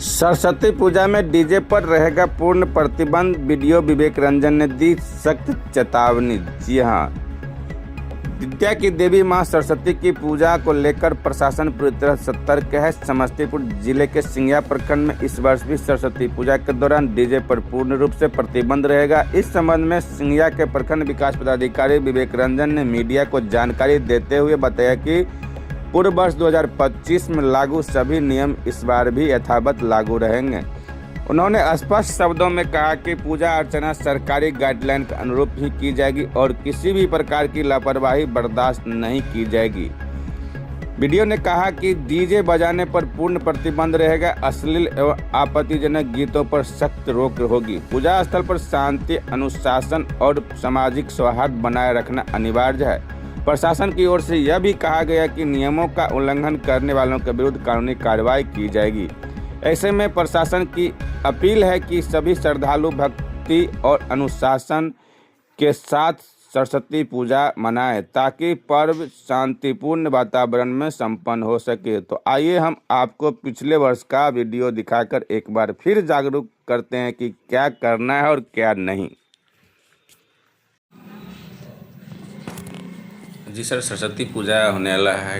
सरस्वती पूजा में डीजे पर रहेगा पूर्ण प्रतिबंध, वीडियो विवेक रंजन ने दी सख्त चेतावनी। जी हां, विद्या की देवी मां सरस्वती की पूजा को लेकर प्रशासन पूरी तरह सतर्क है। समस्तीपुर जिले के सिंघिया प्रखंड में इस वर्ष भी सरस्वती पूजा के दौरान डीजे पर पूर्ण रूप से प्रतिबंध रहेगा। इस संबंध में सिंघिया के प्रखंड विकास पदाधिकारी विवेक रंजन ने मीडिया को जानकारी देते हुए बताया कि पूर्व वर्ष 2025 में लागू सभी नियम इस बार भी यथावत लागू रहेंगे। उन्होंने स्पष्ट शब्दों में कहा कि पूजा अर्चना सरकारी गाइडलाइन के अनुरूप ही की जाएगी और किसी भी प्रकार की लापरवाही बर्दाश्त नहीं की जाएगी। वीडियो ने कहा कि डीजे बजाने पर पूर्ण प्रतिबंध रहेगा। अश्लील एवं आपत्तिजनक गीतों पर सख्त रोक होगी। पूजा स्थल पर शांति, अनुशासन और सामाजिक सौहार्द बनाए रखना अनिवार्य है। प्रशासन की ओर से यह भी कहा गया कि नियमों का उल्लंघन करने वालों के विरुद्ध कानूनी कार्रवाई की जाएगी। ऐसे में प्रशासन की अपील है कि सभी श्रद्धालु भक्ति और अनुशासन के साथ सरस्वती पूजा मनाएं ताकि पर्व शांतिपूर्ण वातावरण में संपन्न हो सके। तो आइए हम आपको पिछले वर्ष का वीडियो दिखाकर एक बार फिर जागरूक करते हैं कि क्या करना है और क्या नहीं। जी सर, सरस्वती पूजा होने वाला है,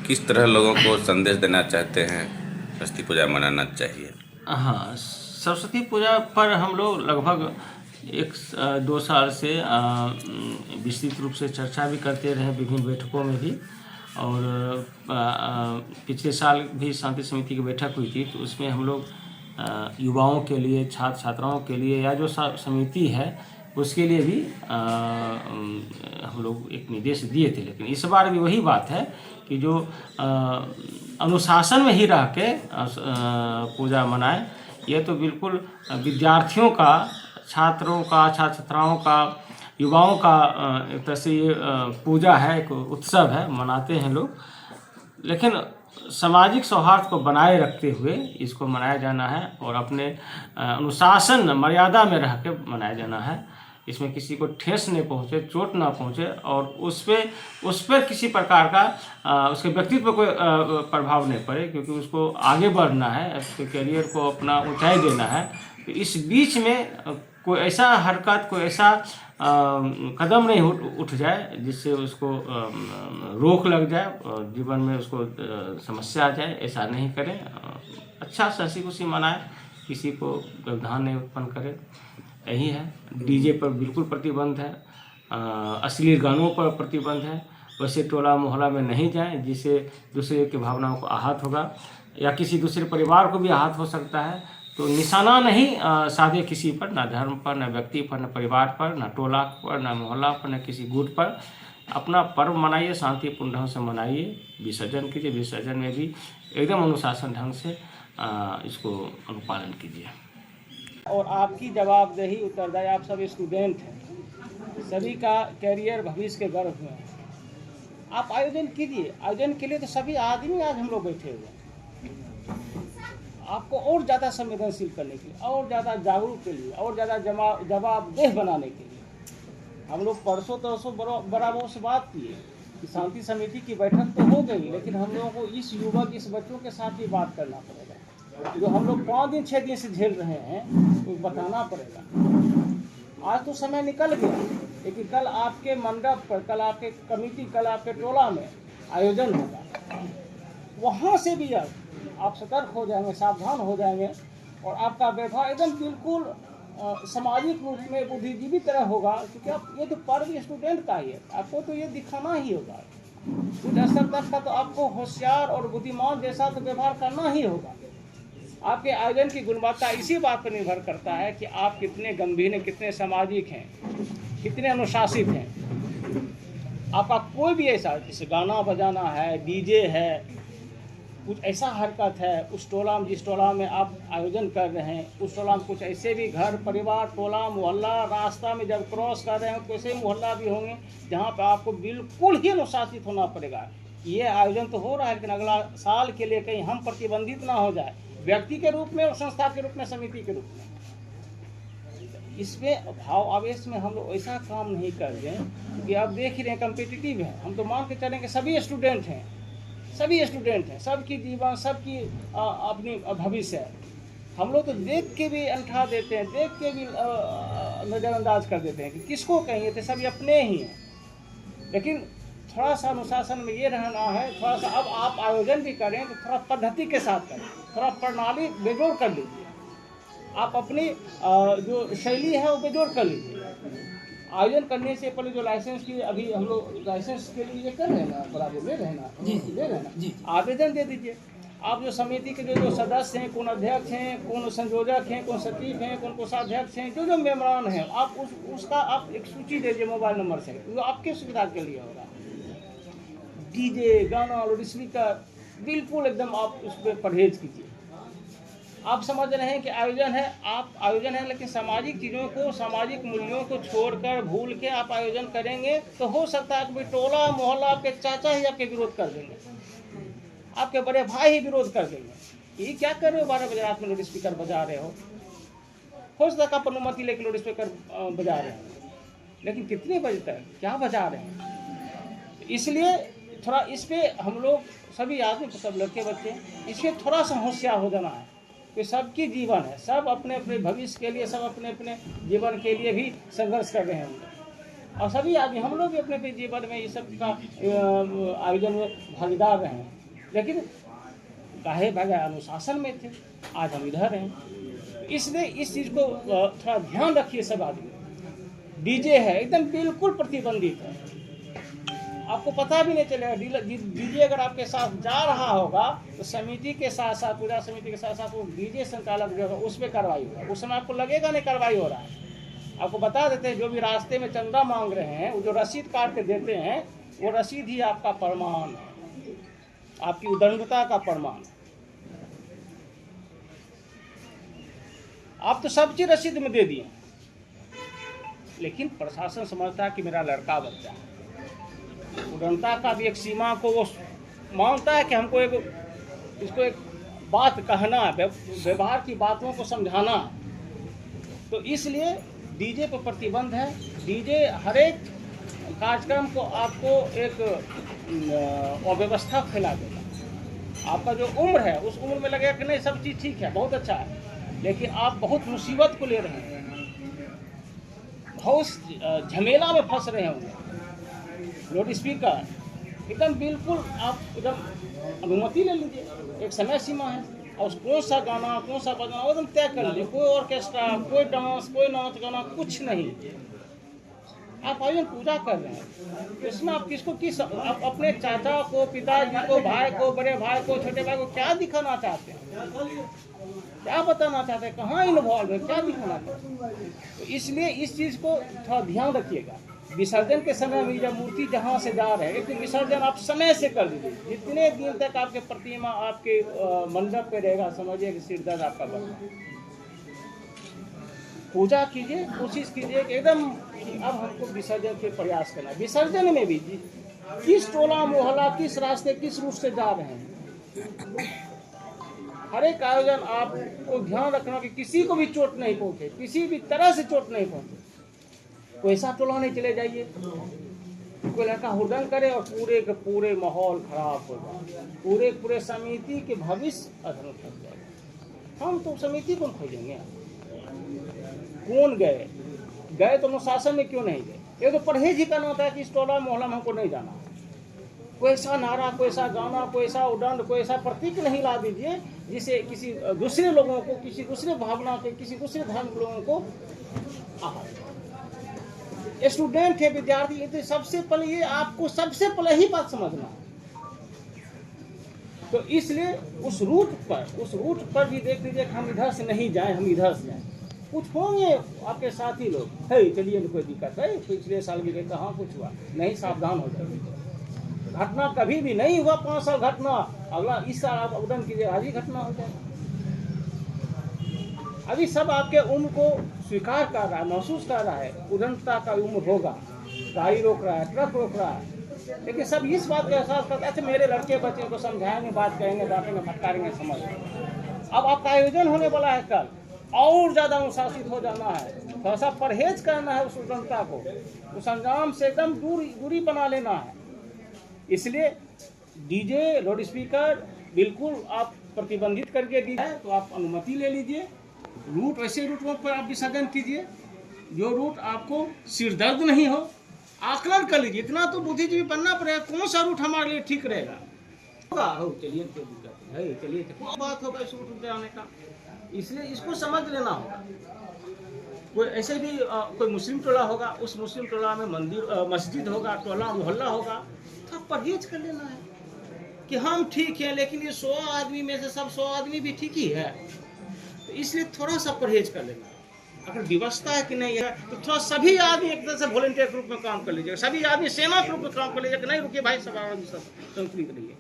किस तरह लोगों को संदेश देना चाहते हैं सरस्वती पूजा मनाना चाहिए? हाँ, सरस्वती पूजा पर हम लोग लगभग 1-2 साल से विस्तृत रूप से चर्चा भी करते रहे विभिन्न बैठकों में भी। और पिछले साल भी शांति समिति की बैठक हुई थी, तो उसमें हम लोग युवाओं के लिए, छात्र छात्राओं के लिए या जो समिति है उसके लिए भी हम लोग एक निर्देश दिए थे। लेकिन इस बार भी वही बात है कि जो अनुशासन में ही रह के पूजा मनाएं। ये तो बिल्कुल विद्यार्थियों का, छात्रों का, छात्र छात्राओं का, युवाओं का एक तरह से ये पूजा है, एक उत्सव है, मनाते हैं लोग। लेकिन सामाजिक सौहार्द को बनाए रखते हुए इसको मनाया जाना है और अपने अनुशासन मर्यादा में रह के मनाया जाना है। इसमें किसी को ठेस नहीं पहुँचे, चोट ना पहुँचे और उस पर किसी प्रकार का उसके व्यक्तित्व पर कोई प्रभाव नहीं पड़े, क्योंकि उसको आगे बढ़ना है, उसके करियर को अपना ऊंचाई देना है। तो इस बीच में कोई ऐसा हरकत, कोई ऐसा कदम नहीं उठ जाए जिससे उसको रोक लग जाए और जीवन में उसको समस्या आ जाए। ऐसा नहीं करें, अच्छा से हंसी खुशी मनाएं, किसी को व्यवधान नहीं उत्पन्न करें। यही है। डीजे पर बिल्कुल प्रतिबंध है, अश्लील गानों पर प्रतिबंध है। वैसे टोला मोहल्ला में नहीं जाएं जिससे दूसरे की भावनाओं को आहत होगा या किसी दूसरे परिवार को भी आहत हो सकता है। तो निशाना नहीं साधे किसी पर, ना धर्म पर, ना व्यक्ति पर, ना परिवार पर, ना टोला पर, ना मोहल्ला पर, ना किसी गुट पर। अपना पर्व मनाइए, शांतिपूर्ण ढंग से मनाइए, विसर्जन कीजिए। विसर्जन में भी एकदम अनुशासन ढंग से इसको अनुपालन कीजिए। और आपकी जवाबदेही, उत्तरदायी, आप सब स्टूडेंट हैं, सभी का कैरियर भविष्य के गर्भ में है। आप आयोजन कीजिए। आयोजन के लिए तो सभी आदमी आज हम लोग बैठे हुए हैं। आपको और ज़्यादा संवेदनशील करने के लिए, और ज़्यादा जागरूक के लिए, और ज़्यादा जवाबदेह बनाने के लिए हम लोग परसों तरसों बराबर से बात किए कि शांति समिति की बैठक तो हो गई, लेकिन हम लोगों को इस युवक, इस बच्चों के साथ भी बात करना पड़ेगा। जो हम लोग 5 दिन 6 दिन से झेल रहे हैं, तो बताना पड़ेगा। आज तो समय निकल गया, लेकिन कल आपके मंडप पर, कल आपके कमेटी, कल आपके टोला में आयोजन होगा। वहाँ से भी आप सतर्क हो जाएंगे, सावधान हो जाएंगे और आपका व्यवहार एकदम बिल्कुल सामाजिक रूप में बुद्धिजीवी तरह होगा। क्योंकि आप ये तो पर्व स्टूडेंट का ही है, आपको तो ये दिखाना ही होगा। कुछ असर तक का तो आपको होशियार और बुद्धिमान जैसा तो व्यवहार करना ही होगा। आपके आयोजन की गुणवत्ता इसी बात पर निर्भर करता है कि आप कितने गंभीर हैं, कितने सामाजिक हैं, कितने अनुशासित हैं। आपका कोई भी ऐसा, जैसे गाना बजाना है, डीजे है, कुछ ऐसा हरकत है उस टोला में, जिस टोला में आप आयोजन कर रहे हैं, उस टोला में कुछ ऐसे भी घर परिवार, टोला मोहल्ला, रास्ता में जब क्रॉस कर रहे हैं, कैसे मोहल्ला भी होंगे जहाँ पर आपको बिल्कुल ही अनुशासित होना पड़ेगा। ये आयोजन तो हो रहा है, लेकिन अगला साल के लिए कहीं हम प्रतिबंधित ना हो जाए, व्यक्ति के रूप में और संस्था के रूप में, समिति के रूप में। इसमें भाव आवेश में हम लोग ऐसा काम नहीं कर दें कि आप देख ही रहे हैं कम्पिटिटिव है। हम तो मान के चलें कि सभी स्टूडेंट हैं, सभी स्टूडेंट हैं, सबकी जीवन, सबकी अपनी भविष्य है। हम लोग तो देख के भी अंठा देते हैं, देख के भी नज़रअंदाज कर देते हैं कि किसको कहेंगे, तो सभी अपने ही हैं। लेकिन थोड़ा सा अनुशासन में ये रहना है, थोड़ा सा अब आप आयोजन भी करें तो थोड़ा पद्धति के साथ करें, थोड़ा प्रणाली बेजोड़ कर लीजिए। आप अपनी जो शैली है वो बेजोड़ कर लीजिए। आयोजन करने से पहले जो लाइसेंस की, अभी हम लोग लाइसेंस के लिए कर रहे हैं ना, बराबर ले रहे हैं ना, ले रहे हैं ना, आवेदन दे दीजिए। आप जो समिति के जो सदस्य हैं, कौन अध्यक्ष हैं, कौन संयोजक हैं, कौन सचिव हैं, कौन कोषाध्यक्ष हैं, जो मेम्बरान हैं, आप उसका आप एक सूची दे दीजिए मोबाइल नंबर से, जो आपके सुविधा के लिए होगा। डीजे, गाना, लाउड स्पीकर, बिल्कुल एकदम आप उस पर परहेज कीजिए। आप समझ रहे हैं कि आयोजन है, आप आयोजन है, लेकिन सामाजिक चीज़ों को, सामाजिक मूल्यों को छोड़कर, भूल के आप आयोजन करेंगे तो हो सकता है कि टोला मोहल्ला आपके चाचा ही आपके विरोध कर देंगे, आपके बड़े भाई ही विरोध कर देंगे। ये क्या कर रहे हो, 12 बजे रात में लाउड स्पीकर बजा रहे हो सकता है आप अनुमति लेकर लाउड स्पीकर बजा रहे हैं, लेकिन कितने बजे तक क्या बजा रहे हैं? इसलिए थोड़ा इस पर हम लोग सभी आदमी, सब लड़के बच्चे, इस पर थोड़ा सा होशियार हो जाना है कि सबकी जीवन है, सब अपने अपने भविष्य के लिए, सब अपने अपने जीवन के लिए भी संघर्ष कर रहे हैं। और सभी आदमी, हम लोग भी अपने अपने जीवन में ये सब का आयोजन में भागीदार रहे हैं, लेकिन काहे बगैर अनुशासन में थे, आज हम इधर हैं। इसलिए इस चीज़ को थोड़ा ध्यान रखिए सब आदमी। डीजे है एकदम बिल्कुल प्रतिबंधित है, आपको पता भी नहीं चलेगा। डीजे अगर आपके साथ जा रहा होगा तो समिति के साथ साथ, पूजा समिति के साथ साथ वो डीजे संचालक जो होगा उस पर कार्रवाई होगा। उस समय आपको लगेगा नहीं कार्रवाई हो रहा है। आपको बता देते हैं, जो भी रास्ते में चंदा मांग रहे हैं, वो जो रसीद काट के देते हैं, वो रसीद ही आपका प्रमाण है, आपकी उदंडता का प्रमाण। आप तो सब चीज रसीद में दे दिए, लेकिन प्रशासन समझता है कि मेरा लड़का बच्चा है। उदंडता का भी एक सीमा को वो मानता है कि हमको इसको एक बात कहना है, व्यवहार की बातों को समझाना है। तो इसलिए डीजे पर प्रतिबंध है। डीजे हर एक कार्यक्रम को आपको एक अव्यवस्था फैला देगा। आपका जो उम्र है उस उम्र में लगेगा कि नहीं सब चीज़ ठीक है, बहुत अच्छा है, लेकिन आप बहुत मुसीबत को ले रहे हैं, बहुत झमेला में फंस रहे होंगे। लाउड स्पीकर एकदम बिल्कुल आप एकदम अनुमति ले लीजिए, एक समय सीमा है, और कौन सा गाना कौन सा बजाना वो एकदम तय कर लीजिए। कोई ऑर्केस्ट्रा, कोई डांस, कोई नाच गाना कुछ नहीं। आप आयोजन पूजा कर रहे हैं, तो इसमें आप किसको किस, आप अपने चाचा को, पिताजी को, भाई को, बड़े भाई को, छोटे भाई को क्या दिखाना चाहते हैं, क्या बताना चाहते हैं, कहाँ इन्वॉल्व है, क्या दिखाना चाहते हैं? तो इसलिए इस चीज़ को थोड़ा ध्यान रखिएगा। विसर्जन के समय में जब मूर्ति जहाँ से जा रहे हैं, एक विसर्जन आप समय से कर दीजिए। जितने दिन तक आपके प्रतिमा आपके मंडप पे रहेगा, समझिए कि सिर दर्द आपका बढ़। पूजा कीजिए, कोशिश कीजिए कि एकदम कि अब हमको विसर्जन के प्रयास करना है। विसर्जन में भी किस टोला मोहल्ला, किस रास्ते, किस रूट से जा रहे हैं, हर एक आयोजन आपको ध्यान रखना कि किसी को भी चोट नहीं पहुँचे, किसी भी तरह से चोट नहीं पहुँचे। कोई ऐसा टोला नहीं चले जाइए, कोई लड़का हुड़दंग करे और पूरे के पूरे माहौल खराब हो जाए, पूरे समिति के भविष्य अधूरा हो जाएगा। हम तो समिति को खोजेंगे, कौन गए तो अनुशासन में क्यों नहीं गए? ये तो परहेज ही करना होता है कि इस टोला मोहल्ला में हमको नहीं जाना। कोई ऐसा नारा, कोई ऐसा गाना, कोई ऐसा उदंड, कोई ऐसा प्रतीक नहीं ला दीजिए जिसे किसी दूसरे लोगों को, किसी दूसरे भावना के, किसी दूसरे धर्म के लोगों को स्टूडेंट है, विद्यार्थी है, तो सबसे पहले ये आपको सबसे पहले ही बात समझना है। तो इसलिए उस रूट पर भी देख लीजिए कि हम इधर से नहीं जाएं, हम इधर से जाएं। कुछ होंगे आपके साथी लोग, है चलिए कोई दिक्कत है, पिछले साल भी देखा हाँ कुछ हुआ नहीं, सावधान हो जाए। घटना कभी भी नहीं हुआ 5 साल घटना, अगला इस साल आप आवेदन कीजिए, आज ही घटना हो जाए। अभी सब आपके उम्र को स्वीकार कर रहा है, महसूस कर रहा है, उदंडता का उम्र होगा। गाड़ी रोक रहा है, ट्रक रोक रहा है, लेकिन सब इस बात का एहसास करते हैं मेरे लड़के बच्चे को समझाएंगे, बात कहेंगे, डांटेंगे, फटकारेंगे, समझ। अब आपका आयोजन होने वाला है कल, और ज़्यादा अनुशासित हो जाना है, थोड़ा सा परहेज करना है, उस उदंडता को, उस अंजाम से एकदम दूरी बना लेना है। इसलिए डीजे लाउड स्पीकर बिल्कुल आप प्रतिबंधित करके दी है, तो आप अनुमति ले लीजिए। रूट ऐसे रूटों पर आप विसर्जन कीजिए जो रूट आपको सिरदर्द नहीं हो। आकलन कर लीजिए, इतना तो बुद्धिजीवी बनना पड़ेगा, कौन सा रूट हमारे लिए ठीक रहेगा। चलिए कोई दिक्कत नहीं है, चलिए कोई बात होगा इस रूट पे आने का, इसलिए इसको समझ लेना होगा। कोई ऐसे भी कोई मुस्लिम टोला होगा, उस मुस्लिम टोला में मंदिर मस्जिद होगा, टोला मोहल्ला होगा, तो परहेज कर लेना है कि हम ठीक हैं, लेकिन ये 100 आदमी में से सब 100 आदमी भी ठीक ही है, तो इसलिए थोड़ा सा परहेज कर लेना। अगर व्यवस्था है कि नहीं है तो थोड़ा सभी आदमी एक तरह से वॉलंटियर ग्रुप में काम कर लीजिएगा, सभी आदमी सेना ग्रुप में काम कर लीजिएगा कि नहीं रुकिए भाई, सब आदमी सब संतुलित रहिए,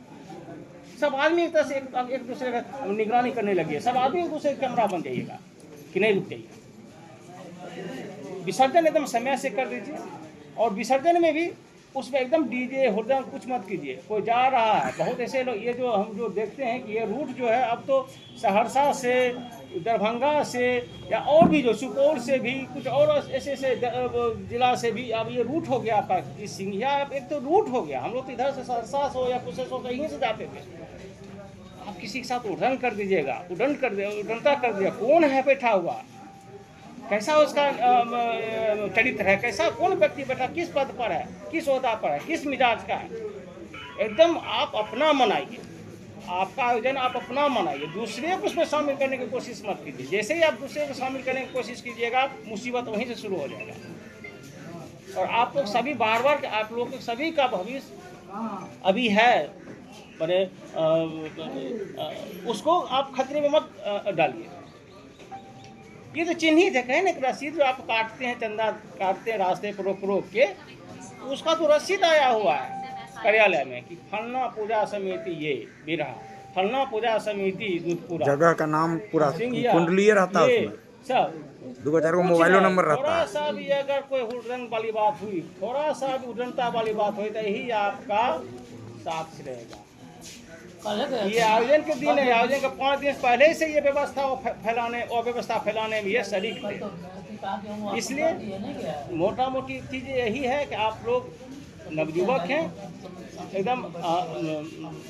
सब आदमी एक तरह से एक दूसरे का निगरानी करने लगिए, सब आदमी एक दूसरे का कैमरा बन जाइएगा कि नहीं रुक जाइए। विसर्जन एकदम समय से कर दीजिए, और विसर्जन में भी उसमें एकदम डीजे हुड़दंग कुछ मत कीजिए। कोई जा रहा है, बहुत ऐसे लोग ये जो हम जो देखते हैं कि ये रूट जो है अब तो सहरसा से, दरभंगा से, या और भी जो सुपौल से भी, कुछ और ऐसे ऐसे जिला से भी अब ये रूट हो गया आपका। इस सिंघिया एक तो रूट हो गया, हम लोग तो इधर से सहरसा से हो या कुछ से यहीं से जाते थे। आप किसी के साथ उड़न कर दीजिएगा, उड़नता कर दिया, कौन है बैठा हुआ, कैसा उसका चरित्र है, कैसा कौन व्यक्ति बैठा, किस पद पर है, किस ओहदा पर है, किस मिजाज का है, एकदम आप अपना मनाइए। आपका आयोजन आप अपना मनाइए, दूसरे को उसमें शामिल करने की कोशिश मत कीजिए। जैसे ही आप दूसरे को शामिल करने की कोशिश कीजिएगा, मुसीबत वहीं से शुरू हो जाएगा। और आप लोग सभी बार बार आप लोग सभी का भविष्य अभी है, बड़े उसको आप खतरे में मत डालिए। ये तो चिन्हित है, कहीं ना रसीद जो आप काटते हैं, चंदा काटते हैं रास्ते पर रोक के, उसका तो रसीद आया हुआ है कार्यालय में कि फलना पूजा समिति ये बिरहा, फलना पूजा समिति दूधपुरा, जगह का नाम पूरा कुंडलीय रहता है उसमें, सब 2-4 मोबाइलो नंबर रहता थोड़ा है। सा भी अगर कोई हुड़दंग वाली बात हुई, थोड़ा सा भी उड़नता वाली बात हुई, तो यही आपका साक्ष्य रहेगा। ये आयोजन के दिन है, आयोजन के 5 दिन पहले से ये व्यवस्था फैलाने और व्यवस्था फैलाने में ये शरीक थे। इसलिए मोटा मोटी चीज़ यही है कि आप लोग नवयुवक हैं, एकदम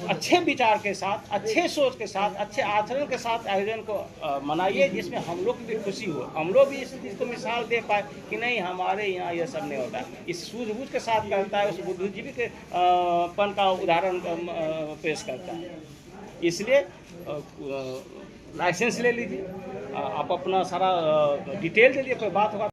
अच्छे विचार के साथ, अच्छे सोच के साथ, अच्छे आचरण के साथ आयोजन को मनाइए, जिसमें हम लोग की भी खुशी हो, हम लोग भी इस चीज़ को मिसाल दे पाए कि नहीं हमारे यहाँ ये सब नहीं होता है। इस सूझबूझ के साथ करता है, उस बुद्धिजीवी के पन का उदाहरण पेश करता है। इसलिए लाइसेंस ले लीजिए, आप अपना सारा डिटेल दे दिए, कोई बात होगा